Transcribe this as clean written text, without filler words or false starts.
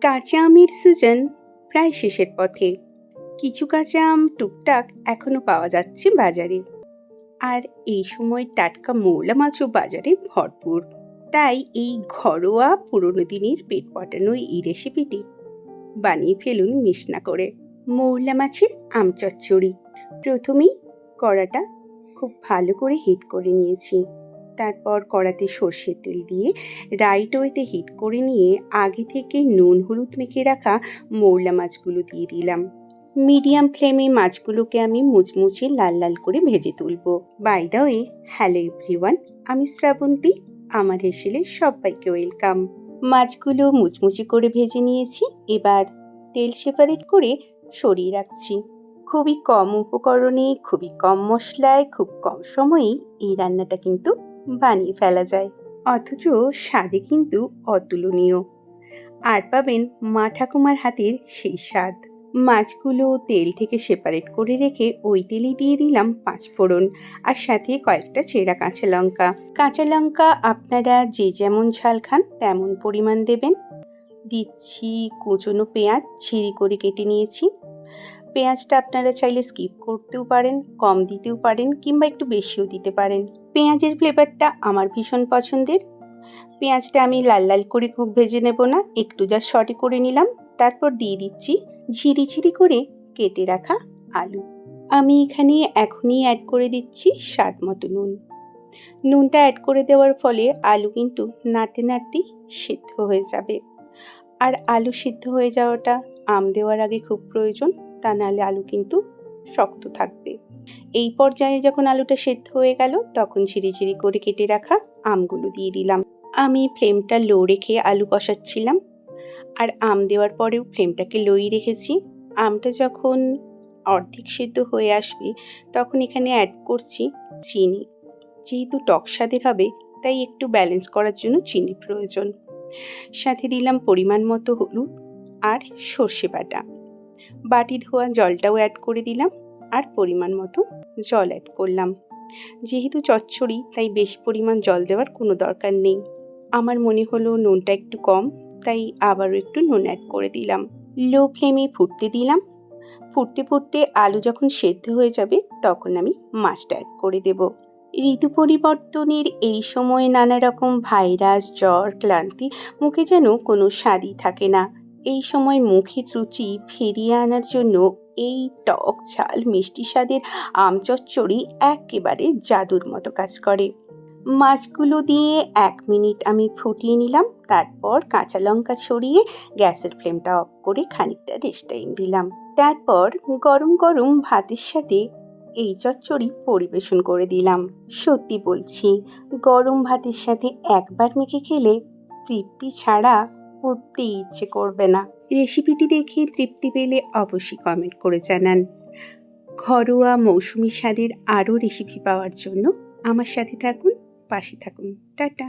কাঁচা আমের সিজন প্রায় শেষের পথে। কিছু কাঁচা আম টুকটাক এখনো পাওয়া যাচ্ছে বাজারে। আর এই সময় টাটকা মৌলা মাছও বাজারে ভরপুর। তাই এই ঘরোয়া পুরনো দিনের পেট পটানো এই রেসিপিটি বানিয়ে ফেলুন মিস না করে। মৌলা মাছের আম চচ্চড়ি। প্রথমেই কড়াটা খুব ভালো করে হিট করে নিয়েছি। তারপর কড়াতে সর্ষের তেল দিয়ে রাইট ওয়েতে হিট করে নিয়ে আগে থেকে নুন হলুদ মেখে রাখা মৌলা মাছগুলো দিয়ে দিলাম। মিডিয়াম ফ্লেমে মাছগুলোকে আমি মুচমুচে লাল লাল করে ভেজে তুলব। By the way, hello everyone, আমি শ্রাবন্তী। আমার হেসেলে সবাইকে ওয়েলকাম। মাছগুলো মুচমুচে করে ভেজে নিয়েছি। এবার তেল সেপারেট করে সরিয়ে রাখছি। খুবই কম উপকরণে, খুবই কম মশলায়, খুব কম সময়েই এই রান্নাটা কিন্তু বানিয়ে ফেলা যায়, অথচ স্বাদে কিন্তু অতুলনীয়। আর পাবেন মা ঠাকুমার হাতের সেই স্বাদ। মাছগুলো তেল থেকে সেপারেট করে রেখে ওই তেলেই দিয়ে দিলাম 5 ফোড়ন, আর সাথে কয়েকটা চেরা কাঁচা লঙ্কা। কাঁচা লঙ্কা আপনারা যে যেমন ঝাল খান তেমন পরিমাণ দেবেন। দিচ্ছি কুচনো পেঁয়াজ, ছিঁড়ি করে কেটে নিয়েছি। পেঁয়াজটা আপনারা চাইলে স্কিপ করতেও পারেন, কম দিতেও পারেন, কিংবা একটু বেশিও দিতে পারেন। পেঁয়াজের ফ্লেভারটা আমার ভীষণ পছন্দের। পেঁয়াজটা আমি লাল লাল করে খুব ভেজে নেব না, একটু যা সটে করে নিলাম। তারপর দিয়ে দিচ্ছি ঝিরি ঝিরি করে কেটে রাখা আলু। আমি এখানে এখনই অ্যাড করে দিচ্ছি স্বাদ মতো নুন। নুনটা অ্যাড করে দেওয়ার ফলে আলু কিন্তু নাড়তে নাড়তেই সিদ্ধ হয়ে যাবে। আর আলু সিদ্ধ হয়ে যাওয়াটা আম দেওয়ার আগে খুব প্রয়োজন, তা নাহলে আলু কিন্তু শক্ত থাকবে। এই পর্যায়ে যখন আলুটা সেদ্ধ হয়ে গেল, তখন ঝিরি ঝিরি করে কেটে রাখা আমগুলো দিয়ে দিলাম। আমি ফ্লেমটা লো রেখে আলু কষাচ্ছিলাম, আর আম দেওয়ার পরেও ফ্লেমটাকে লোই রেখেছি। আমটা যখন অর্ধেক সেদ্ধ হয়ে আসবে, তখন এখানে অ্যাড করছি চিনি। যেহেতু টক স্বাদের হবে, তাই একটু ব্যালেন্স করার জন্য চিনি প্রয়োজন। সাথে দিলাম পরিমাণ মতো হলুদ আর সর্ষে বাটা। বাটি ধোয়া জলটাও অ্যাড করে দিলাম, আর পরিমাণ মতো জল অ্যাড করলাম। যেহেতু চচ্চড়ি, তাই বেশি পরিমাণ জল দেওয়ার কোনো দরকার নেই। আমার মনে হলো নুনটা একটু কম, তাই আবারও একটু নুন অ্যাড করে দিলাম। লো ফ্লেমে ফুটতে দিলাম। ফুটতে ফুটতে আলু যখন সেদ্ধ হয়ে যাবে, তখন আমি মাছটা অ্যাড করে দেব। ঋতু পরিবর্তনের এই সময়ে নানা রকম ভাইরাস, জ্বর, ক্লান্তি, মুখে যেন কোনো স্বাদই থাকে না। এই সময় মুখের রুচি ফিরিয়ে আনার জন্য এই টক ঝাল মিষ্টি স্বাদের আম চচ্চড়ি একেবারে জাদুর মতো কাজ করে। মাছগুলো দিয়ে 1 মিনিট আমি ফুটিয়ে নিলাম। তারপর কাঁচা লঙ্কা ছড়িয়ে গ্যাসের ফ্লেমটা অফ করে খানিকটা রেস্ট টাইম দিলাম। তারপর গরম গরম ভাতের সাথে এই চচ্চড়ি পরিবেশন করে দিলাম। সত্যি বলছি, গরম ভাতের সাথে একবার মেখে খেলে তৃপ্তি ছাড়া উঠতেই ইচ্ছে করবে না। রেসিপিটি দেখে তৃপ্তি পেলে অবশ্যই কমেন্ট করে জানান। ঘরোয়া মৌসুমি স্বাদের আরও রেসিপি পাওয়ার জন্য আমার সাথে থাকুন, পাশে থাকুন। টাটা।